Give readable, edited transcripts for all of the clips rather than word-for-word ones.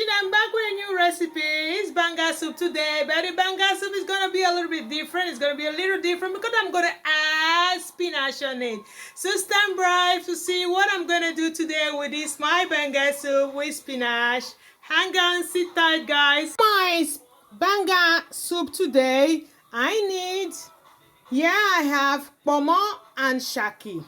I'm back with a new recipe. It's banga soup today, but the banga soup is gonna be a little bit different. It's gonna be a little different because I'm gonna add spinach on it. So stand by to see what I'm gonna do today with this my banga soup with spinach. Hang on, sit tight, guys. My banga soup today, I have pomo and shaki.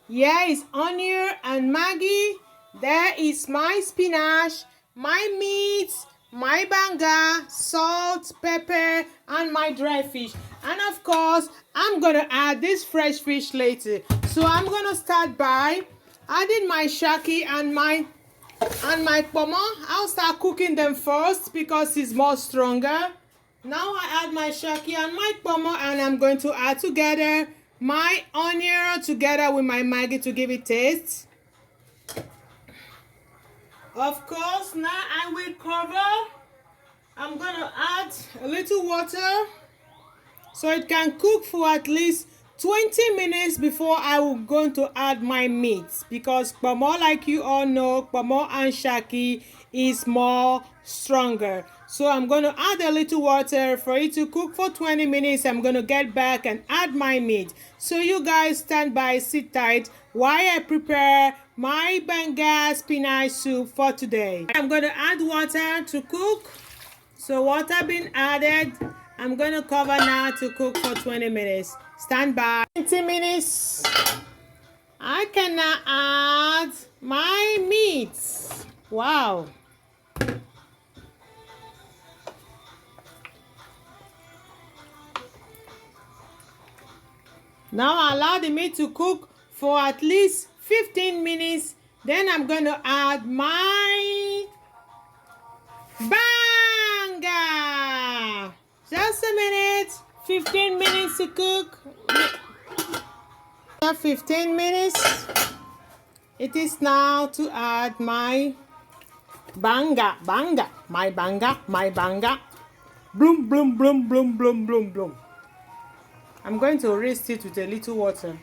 Here is onion and Maggi. There is my spinach, my meat, my banga, salt, pepper, and my dry fish. And of course, I'm gonna add this fresh fish later. So I'm gonna start by adding my shaki and my pomo. I'll start cooking them first because it's more stronger. Now I add my shaki and my pomo, and I'm going to add together my onion together with my Maggi to give it taste. Of course, now I will cover. I'm gonna add a little water so it can cook for at least 20 minutes before I will going to add my meat, because pomo, like you all know, pomo and shaki is more stronger. So I'm going to add a little water for it to cook for 20 minutes. I'm going to get back and add my meat. So you guys stand by, sit tight while I prepare my banga spinach soup for today. I'm going to add water to cook. So water being added, I'm going to cover now to cook for 20 minutes. Stand by. 20 minutes. I can now add my meat. Wow. Now allow the meat to cook for at least 15 minutes. Then I'm going to add my banga. Just a minute. 15 minutes to cook. After 15 minutes, it is now to add my banga. My banga. Bloom, bloom, bloom, bloom, bloom, bloom, bloom. I'm going to roast it with a little water.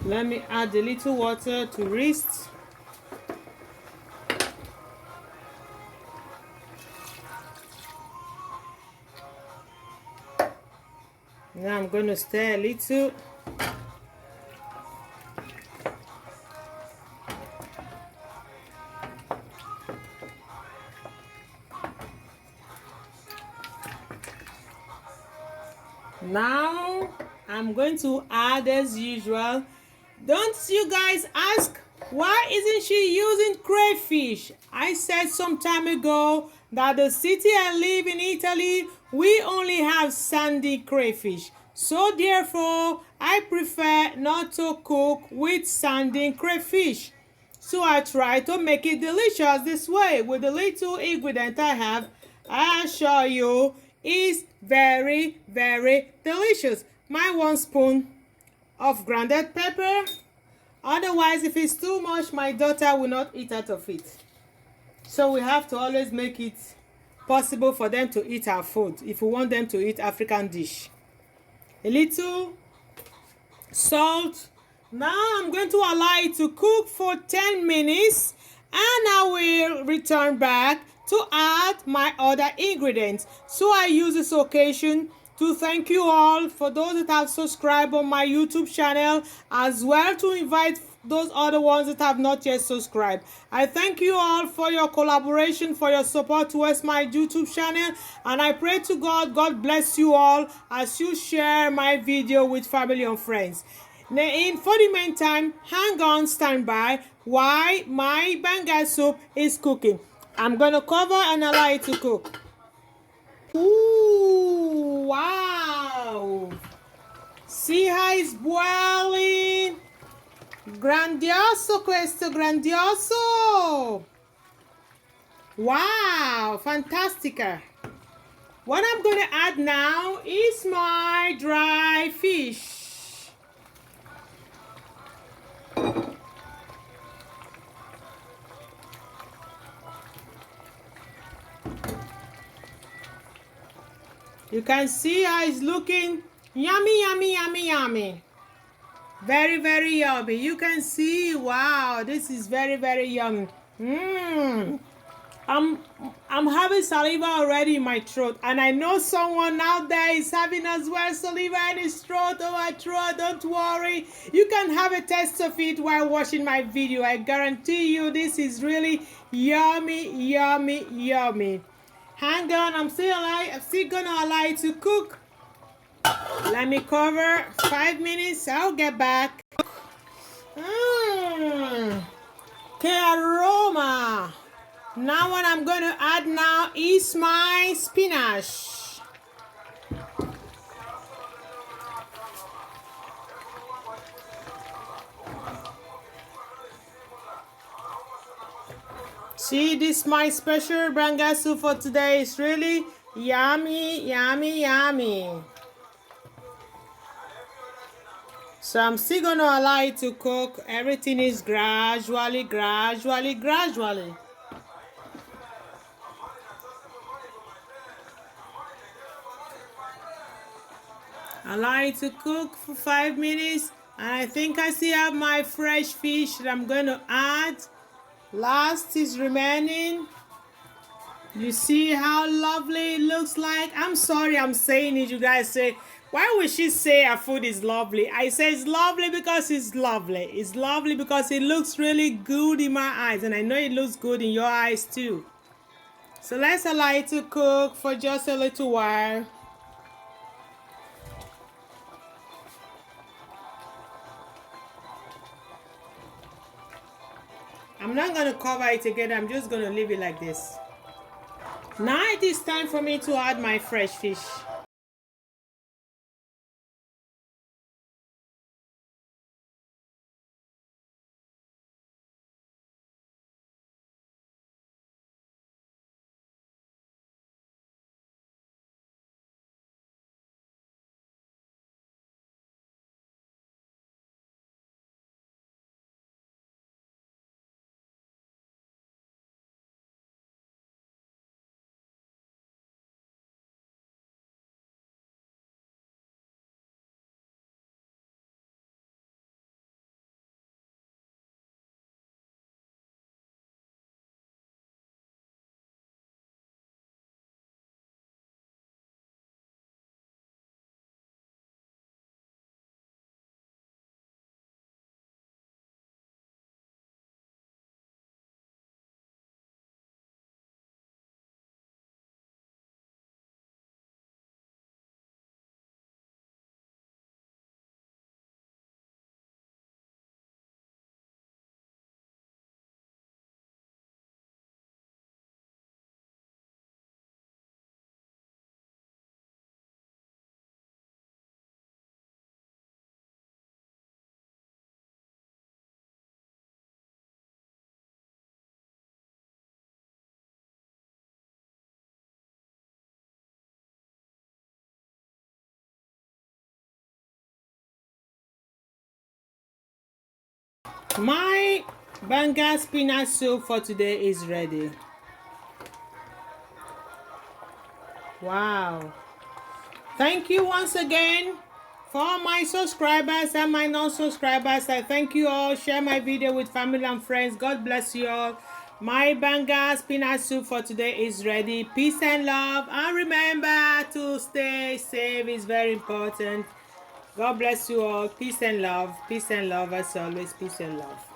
Let me add a little water to roast. Now I'm going to stir a little. Now I'm going to add, as usual. Don't you guys ask, why isn't she using crayfish? I said some time ago that the city I live in, Italy, we only have sandy crayfish. So therefore, I prefer not to cook with sandy crayfish. So I try to make it delicious this way with the little ingredient I have. I assure you, it's very, very delicious. My 1 spoon of grounded pepper. Otherwise, if it's too much, my daughter will not eat out of it. So we have to always make it possible for them to eat our food if we want them to eat African dish. A little salt. Now I'm going to allow it to cook for 10 minutes, and I will return back to add my other ingredients. So I use this occasion to thank you all for those that have subscribed on my YouTube channel, as well to invite those other ones that have not yet subscribed. I thank you all for your collaboration, for your support towards my YouTube channel, and I pray to God bless you all as you share my video with family and friends. For the meantime, hang on, stand by while my banga soup is cooking. I'm gonna cover and allow it to cook. Ooh, wow! See how it's boiling? Grandioso questo, grandioso! Wow, fantastica! What I'm gonna add now is my dry fish. You can see how it's looking yummy, yummy, yummy, yummy. Very, very yummy. You can see, wow, this is very, very yummy. Mmm. I'm having saliva already in my throat, and I know someone out there is having as well saliva in his throat or my throat. Don't worry, you can have a taste of it while watching my video. I guarantee you this is really yummy, yummy, yummy. Hang on, I'm still gonna allow it to cook. Let me cover 5 minutes. I'll get back. Mmm. Que aroma! Now what I'm going to add now is my spinach. See, this is my special banga soup for today. It's really yummy, yummy, yummy. So I'm still going to allow it to cook. Everything is gradually, gradually, gradually. Allow it to cook for 5 minutes. And I think I still have my fresh fish that I'm going to add. Last is remaining. You see how lovely it looks like? I'm sorry I'm saying it. You guys say, why would she say her food is lovely? I say it's lovely because it's lovely. It's lovely because it looks really good in my eyes. And I know it looks good in your eyes too. So let's allow it to cook for just a little while. I'm not going to cover it again. I'm just going to leave it like this. Now it is time for me to add my fresh fish. My banga spinach soup for today is ready. Wow. Thank you once again for my subscribers and my non-subscribers. I thank you all. Share my video with family and friends. God bless you all. My banga spinach soup for today is ready. Peace and love. And remember to stay safe is very important. God bless you all. Peace and love. Peace and love as always. Peace and love.